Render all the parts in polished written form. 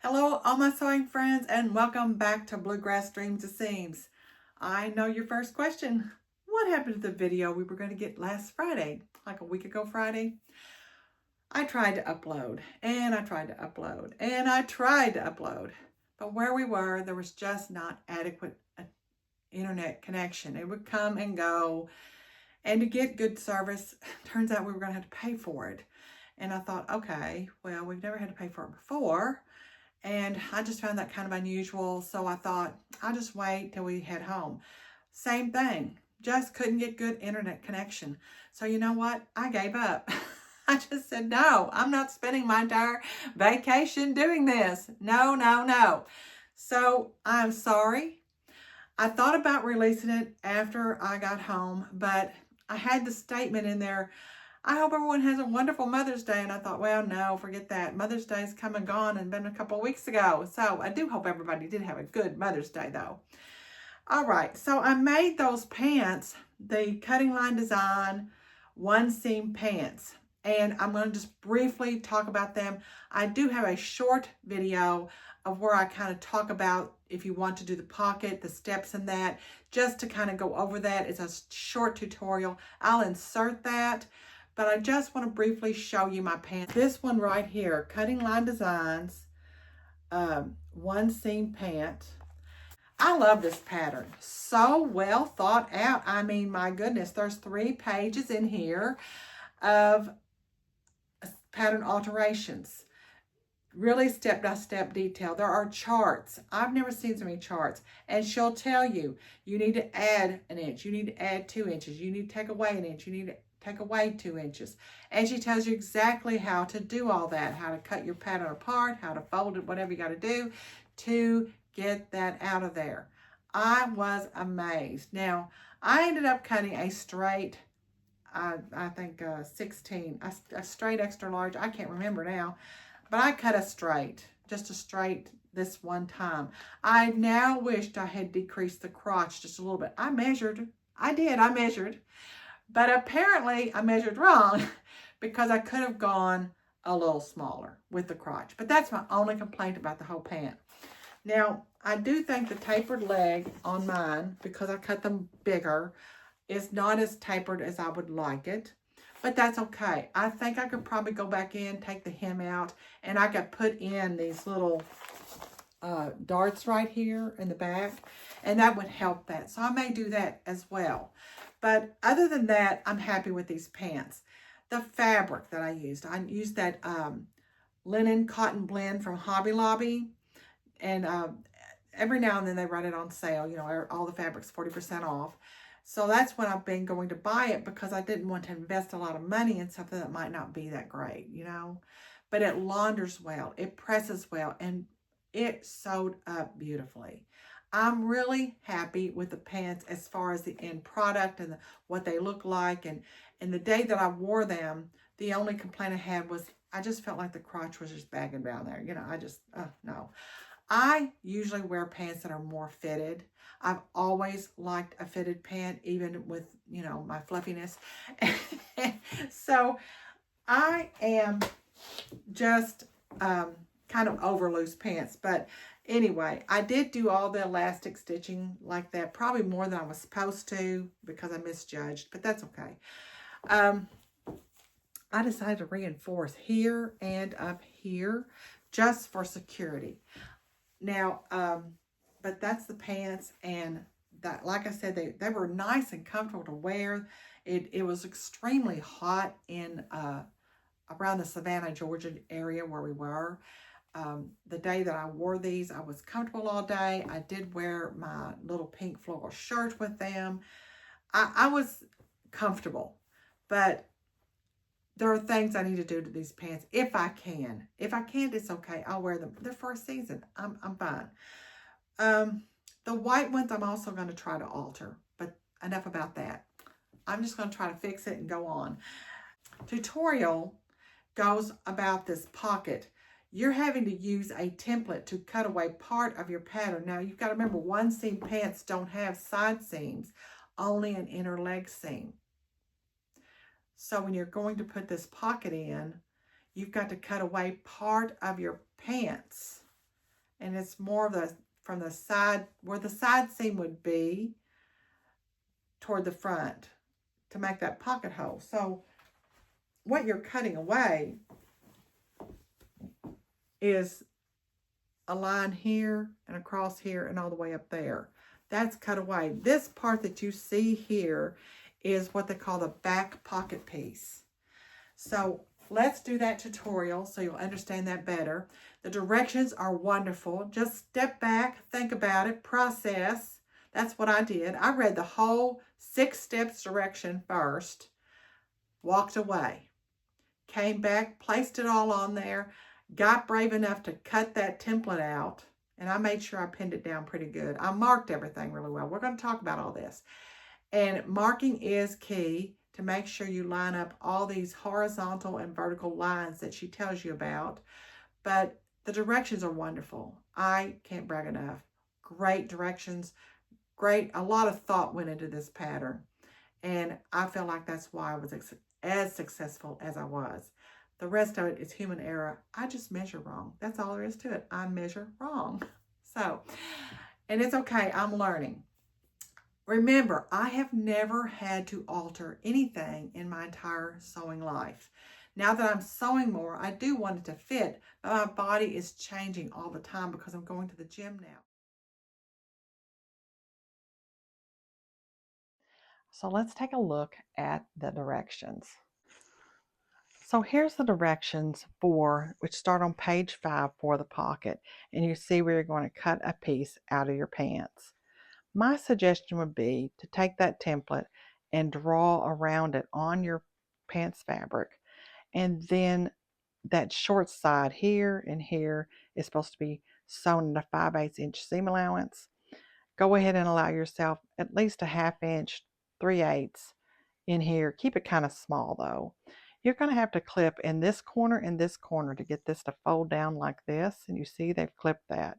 Hello, all my sewing friends, and welcome back to Bluegrass Dreams of Seams. I know your first question. What happened to the video we were going to get last Friday, like a week ago Friday? I tried to upload, and I tried to upload, and I tried to upload. But where we were, there was just not adequate internet connection. It would come and go. And to get good service, turns out we were going to have to pay for it. And I thought, okay, well, we've never had to pay for it before. And I just found that kind of unusual. So I thought, I'll just wait till we head home. Same thing. Just couldn't get good internet connection. So you know what? I gave up. I just said, no, I'm not spending my entire vacation doing this. No, no, no. So I'm sorry. I thought about releasing it after I got home, but I had the statement in there, I hope everyone has a wonderful Mother's Day. And I thought, well, no, forget that. Mother's Day's come and gone and been a couple of weeks ago. So I do hope everybody did have a good Mother's Day, though. All right, so I made those pants, the cutting line design, one seam pants. And I'm going to just briefly talk about them. I do have a short video of where I kind of talk about if you want to do the pocket, the steps in that, just to kind of go over that. It's a short tutorial. I'll insert that. But I just want to briefly show you my pants. This one right here, Cutting Line Designs, one seam pant. I love this pattern. So well thought out. I mean, my goodness, there's 3 pages in here of pattern alterations. Really step-by-step detail. There are charts. I've never seen so many charts. And she'll tell you, you need to add an inch. You need to add 2 inches. You need to take away an inch. You need to take away 2 inches. And she tells you exactly how to do all that, how to cut your pattern apart, how to fold it, whatever you got to do to get that out of there. I was amazed. Now, I ended up cutting a straight, I think 16, a straight extra large. I can't remember now, but I cut a straight, just a straight this one time. I now wished I had decreased the crotch just a little bit. I measured. But apparently I measured wrong because I could have gone a little smaller with the crotch. But that's my only complaint about the whole pant. Now, I do think the tapered leg on mine, because I cut them bigger, is not as tapered as I would like it. But that's okay. I think I could probably go back in, take the hem out, and I could put in these little darts right here in the back, and that would help that. So I may do that as well. But other than that, I'm happy with these pants. The fabric that I used that linen cotton blend from Hobby Lobby. And every now and then they run it on sale. You know, all the fabric's 40% off. So that's when I've been going to buy it because I didn't want to invest a lot of money in something that might not be that great, you know. But it launders well. It presses well. And it sewed up beautifully. I'm really happy with the pants as far as the end product and what they look like. And the day that I wore them, the only complaint I had was I just felt like the crotch was just bagging down there. You know, I just, no. I usually wear pants that are more fitted. I've always liked a fitted pant, even with, you know, my fluffiness. So I am just kind of over loose pants. But anyway, I did do all the elastic stitching like that, probably more than I was supposed to because I misjudged, but that's okay. I decided to reinforce here and up here just for security. Now, but that's the pants, and that, like I said, they were nice and comfortable to wear. It was extremely hot in around the Savannah, Georgia area where we were. The day that I wore these, I was comfortable all day. I did wear my little pink floral shirt with them. I was comfortable, but there are things I need to do to these pants if I can. If I can't, it's okay. I'll wear them. They're for a season. I'm fine. The white ones I'm also going to try to alter, but enough about that. I'm just going to try to fix it and go on. Tutorial goes about this pocket. You're having to use a template to cut away part of your pattern. Now, you've got to remember, one seam pants don't have side seams, only an inner leg seam. So when you're going to put this pocket in, you've got to cut away part of your pants and it's more of the from the side where the side seam would be toward the front to make that pocket hole. So what you're cutting away is a line here and across here and all the way up there. That's cut away. This part that you see here is what they call the back pocket piece. So let's do that tutorial so you'll understand that better. The directions are wonderful. Just step back, think about it, process. That's what I did. I read the whole 6 steps direction first, walked away, came back, placed it all on there, got brave enough to cut that template out, and I made sure I pinned it down pretty good. I marked everything really well. We're going to talk about all this. And marking is key to make sure you line up all these horizontal and vertical lines that she tells you about. But the directions are wonderful. I can't brag enough. Great directions. Great. A lot of thought went into this pattern. And I feel like that's why I was as successful as I was. The rest of it is human error. I just measure wrong. That's all there is to it. I measure wrong. So, and it's okay. I'm learning. Remember, I have never had to alter anything in my entire sewing life. Now that I'm sewing more, I do want it to fit, but my body is changing all the time because I'm going to the gym now. So let's take a look at the directions. So here's the directions for, which start on page 5 for the pocket, and you see where you're going to cut a piece out of your pants. My suggestion would be to take that template and draw around it on your pants fabric, and then that short side here and here is supposed to be sewn in a 5/8 inch seam allowance. Go ahead and allow yourself at least a 1/2 inch, 3/8 in here. Keep it kind of small though. You're going to have to clip in this corner and this corner to get this to fold down like this, and you see they've clipped that.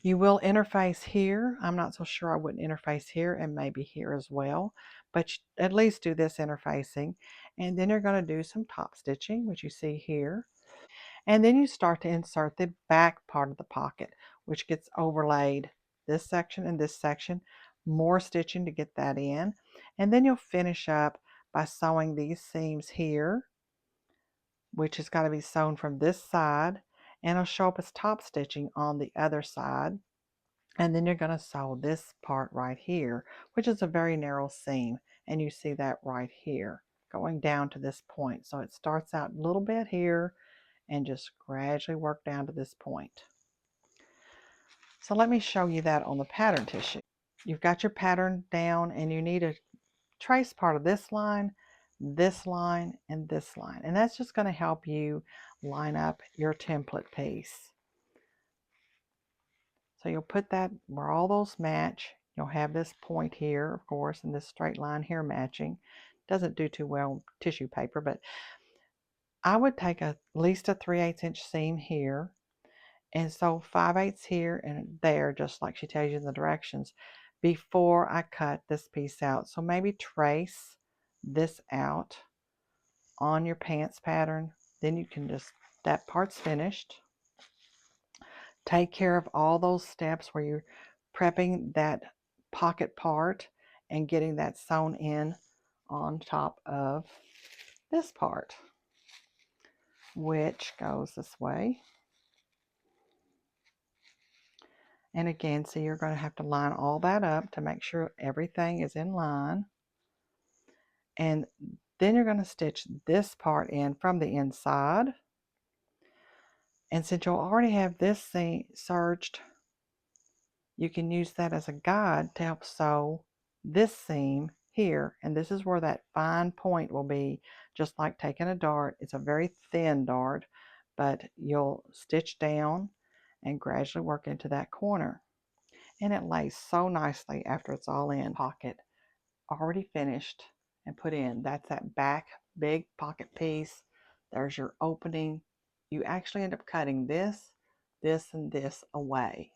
You will interface here. I'm not so sure I wouldn't interface here, and maybe here as well, but at least do this interfacing. And then you're going to do some top stitching, which you see here. And then you start to insert the back part of the pocket, which gets overlaid this section and this section. More stitching to get that in. And then you'll finish up by sewing these seams here, which has got to be sewn from this side, and it'll show up as top stitching on the other side. And then you're going to sew this part right here, which is a very narrow seam, and you see that right here going down to this point. So it starts out a little bit here and just gradually work down to this point. So let me show you that on the pattern tissue. You've got your pattern down, and you need to trace part of this line, and this line, and that's just going to help you line up your template piece. So you'll put that where all those match. You'll have this point here, of course, and this straight line here matching. Doesn't do too well with tissue paper, but I would take at least a 3/8 inch seam here, and sew 5/8 here and there, just like she tells you in the directions, before I cut this piece out. So maybe trace this out on your pants pattern. Then you can just, that part's finished. Take care of all those steps where you're prepping that pocket part and getting that sewn in on top of this part, which goes this way. And again, so you're going to have to line all that up to make sure everything is in line. And then you're going to stitch this part in from the inside. And since you'll already have this seam serged, you can use that as a guide to help sew this seam here. And this is where that fine point will be, just like taking a dart. It's a very thin dart, but you'll stitch down and gradually work into that corner. And it lays so nicely after it's all in. Pocket already finished and put in. That's that back big pocket piece. There's your opening. You actually end up cutting this, this, and this away.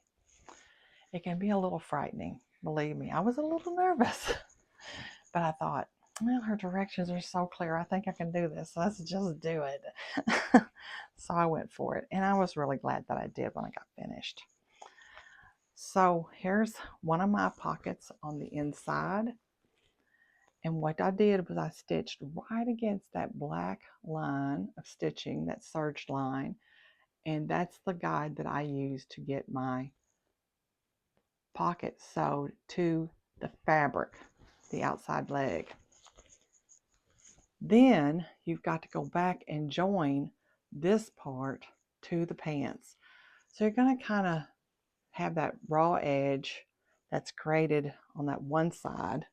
It can be a little frightening, believe me. I was a little nervous, but I thought, Well, her directions are so clear. I think I can do this. So let's just do it. So I went for it. And I was really glad that I did when I got finished. So here's one of my pockets on the inside. And what I did was I stitched right against that black line of stitching, that serged line. And that's the guide that I use to get my pocket sewed to the fabric, the outside leg. Then you've got to go back and join this part to the pants. So you're going to kind of have that raw edge that's created on that one side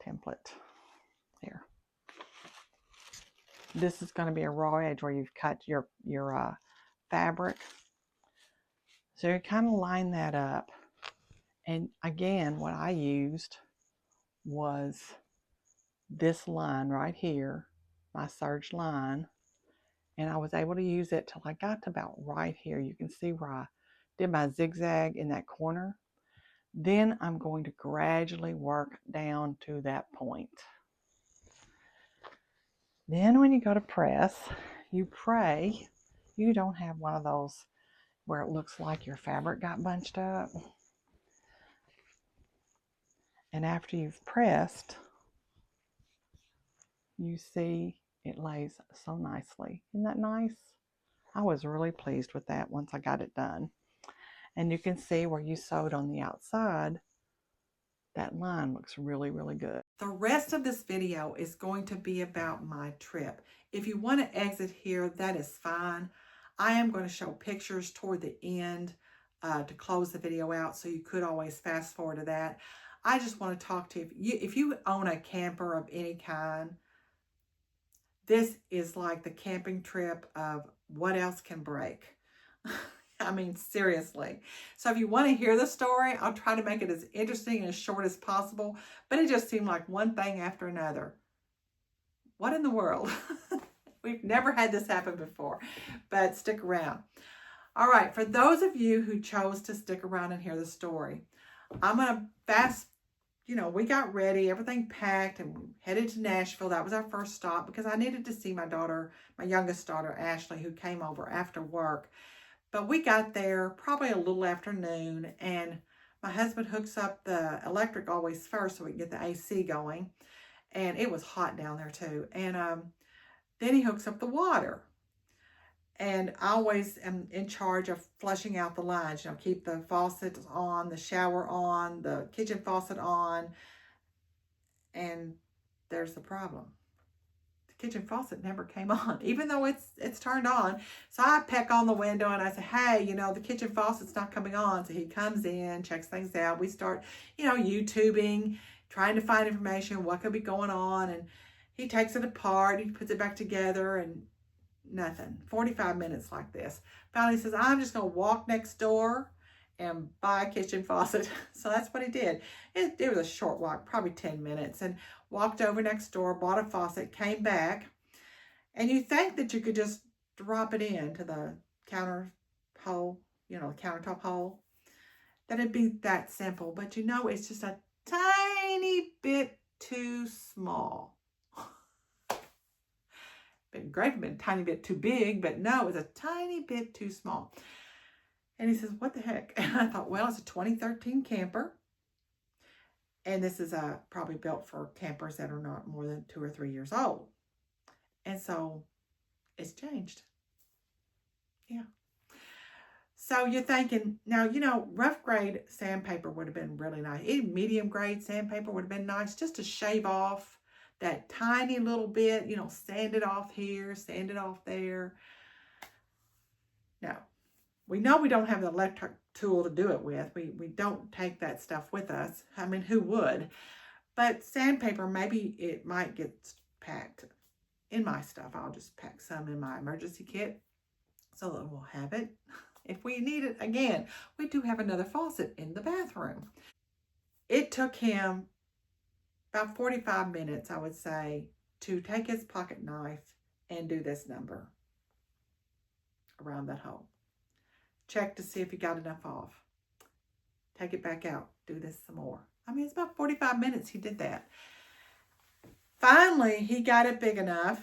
template here. This is going to be a raw edge where you've cut your fabric. So you kind of line that up. And again, what I used was this line right here, my serge line. And I was able to use it till I got to about right here. You can see where I did my zigzag in that corner. Then I'm going to gradually work down to that point. Then when you go to press, you pray you don't have one of those where it looks like your fabric got bunched up. And after you've pressed, you see it lays so nicely. Isn't that nice? I was really pleased with that once I got it done. And you can see where you sewed on the outside, that line looks really, really good. The rest of this video is going to be about my trip. If you want to exit here, that is fine. I am going to show pictures toward the end to close the video out, so you could always fast forward to that. I just want to talk to you. If you own a camper of any kind, this is like the camping trip of what else can break. I mean, seriously. So if you want to hear the story, I'll try to make it as interesting and as short as possible, but it just seemed like one thing after another. What in the world? We've never had this happen before, but stick around. All right, for those of you who chose to stick around and hear the story, I'm going to fast, we got ready, everything packed, and we headed to Nashville. That was our first stop because I needed to see my daughter, my youngest daughter, Ashley, who came over after work. But we got there probably a little after noon, and my husband hooks up the electric always first so we can get the AC going. And it was hot down there too. And then he hooks up the water. And I always am in charge of flushing out the lines. Keep the faucet on, the shower on, the kitchen faucet on. And there's the problem. Kitchen faucet never came on, even though it's turned on. So I peck on the window and I say, hey, the kitchen faucet's not coming on. So he comes in, checks things out. We start, YouTubing, trying to find information, what could be going on. And he takes it apart, he puts it back together, and nothing. 45 minutes like this. Finally says, I'm just going to walk next door and buy a kitchen faucet. So that's what he did. It was a short walk, probably 10 minutes, and walked over next door, bought a faucet, came back, and you think that you could just drop it into the counter hole, the countertop hole, that it'd be that simple, but it's just a tiny bit too small. Been great if it'd been a tiny bit too big, but no, it was a tiny bit too small. And he says, what the heck? And I thought, well, it's a 2013 camper. And this is probably built for campers that are not more than 2 or 3 years old. And so it's changed. Yeah. So you're thinking, now, rough grade sandpaper would have been really nice. Even medium grade sandpaper would have been nice just to shave off that tiny little bit, sand it off here, sand it off there. No. We know we don't have the electric tool to do it with. We don't take that stuff with us. I mean, who would? But sandpaper, maybe it might get packed in my stuff. I'll just pack some in my emergency kit so that we'll have it if we need it again. We do have another faucet in the bathroom. It took him about 45 minutes, I would say, to take his pocket knife and do this number around that hole. Check to see if you got enough off. Take it back out. Do this some more. I mean, it's about 45 minutes he did that. Finally, he got it big enough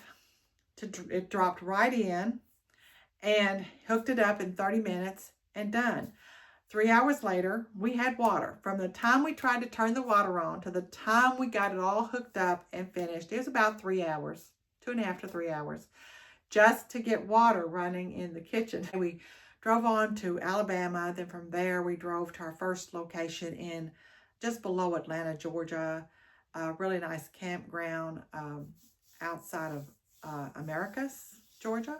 it dropped right in and hooked it up in 30 minutes and done. 3 hours later, we had water. From the time we tried to turn the water on to the time we got it all hooked up and finished, it was about 3 hours, 2.5 to 3 hours, just to get water running in the kitchen. We drove on to Alabama. Then from there, we drove to our first location in just below Atlanta, Georgia, a really nice campground outside of Americus, Georgia,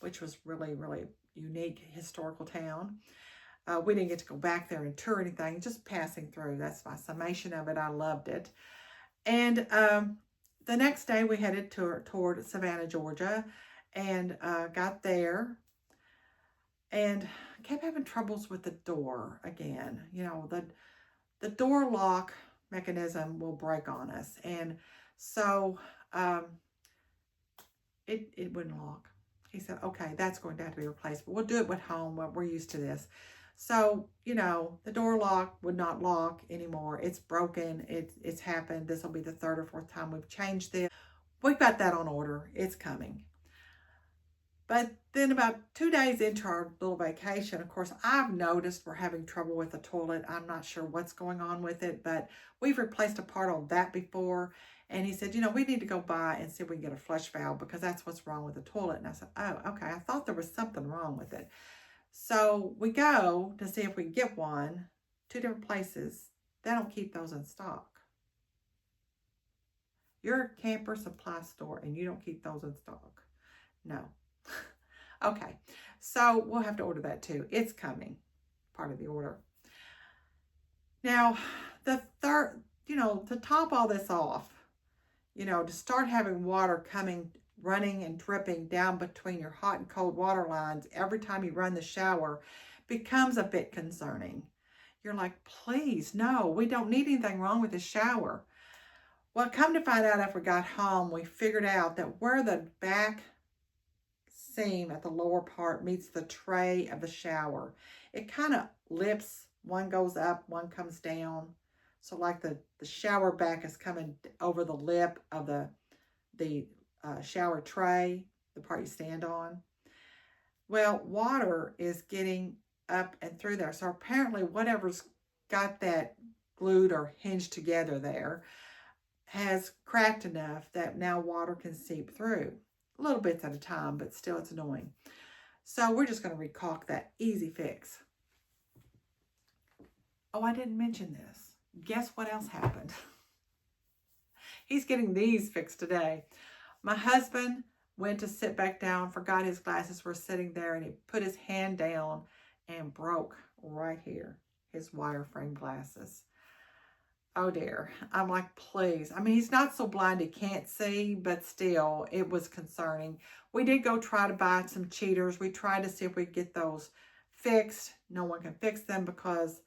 which was really, really unique historical town. We didn't get to go back there and tour anything, just passing through. That's my summation of it. I loved it. And the next day we headed toward Savannah, Georgia, and got there and kept having troubles with the door again. You know, the door lock mechanism will break on us. And so it wouldn't lock. He said, okay, that's going to have to be replaced, but we'll do it at home. We're used to this. So, you know, the door lock would not lock anymore. It's broken. It's happened. This will be the third or fourth time we've changed this. We've got that on order. It's coming. But then about 2 days into our little vacation, of course, I've noticed we're having trouble with the toilet. I'm not sure what's going on with it, but we've replaced a part on that before. And he said, you know, we need to go by and see if we can get a flush valve because that's what's wrong with the toilet. And I said, oh, okay. I thought there was something wrong with it. So we go to see if we can get one, 2 different places. They don't keep those in stock. You're a camper supply store and you don't keep those in stock. No. Okay. So we'll have to order that too. It's coming. Part of the order. Now, the third, you know, to top all this off, you know, to start having water running and dripping down between your hot and cold water lines every time you run the shower becomes a bit concerning. You're like, please, no, we don't need anything wrong with the shower. Well, come to find out after we got home, we figured out that where the back seam at the lower part meets the tray of the shower, it kind of lips. One goes up, one comes down. So like the shower back is coming over the lip of the shower tray, the part you stand on. Well, water is getting up and through there. So apparently whatever's got that glued or hinged together there has cracked enough that now water can seep through. Little bits at a time, but still it's annoying. So we're just going to recaulk that. Easy fix. Oh, I didn't mention this. Guess what else happened? He's getting these fixed today. My husband went to sit back down, forgot his glasses were sitting there, and he put his hand down and broke right here his wireframe glasses. Oh dear. I'm like, please. I mean, he's not so blind he can't see, but still, it was concerning. We did go try to buy some cheaters. We tried to see if we could get those fixed. No one can fix them because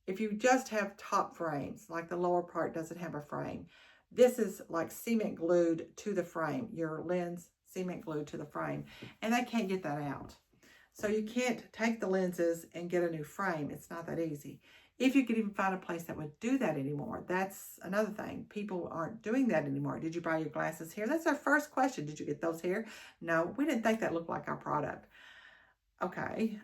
if you just have top frames, like the lower part doesn't have a frame, this is like cement glued to the frame. Your lens cement glued to the frame, and they can't get that out. So you can't take the lenses and get a new frame. It's not that easy. If you could even find a place that would do that anymore, that's another thing. People aren't doing that anymore. Did you buy your glasses here? That's our first question. Did you get those here? No, we didn't think that looked like our product. Okay.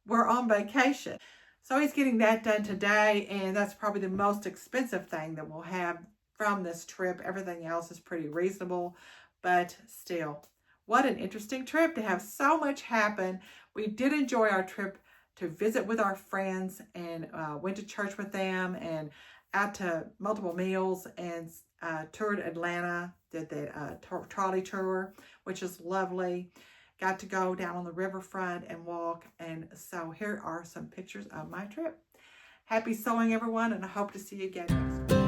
We're on vacation. So he's getting that done today, and that's probably the most expensive thing that we'll have from this trip. Everything else is pretty reasonable, but still, what an interesting trip to have so much happen. We did enjoy our trip to visit with our friends and went to church with them and out to multiple meals and toured Atlanta, did the trolley tour, which is lovely. Got to go down on the riverfront and walk. And so here are some pictures of my trip. Happy sewing, everyone, and I hope to see you again next week.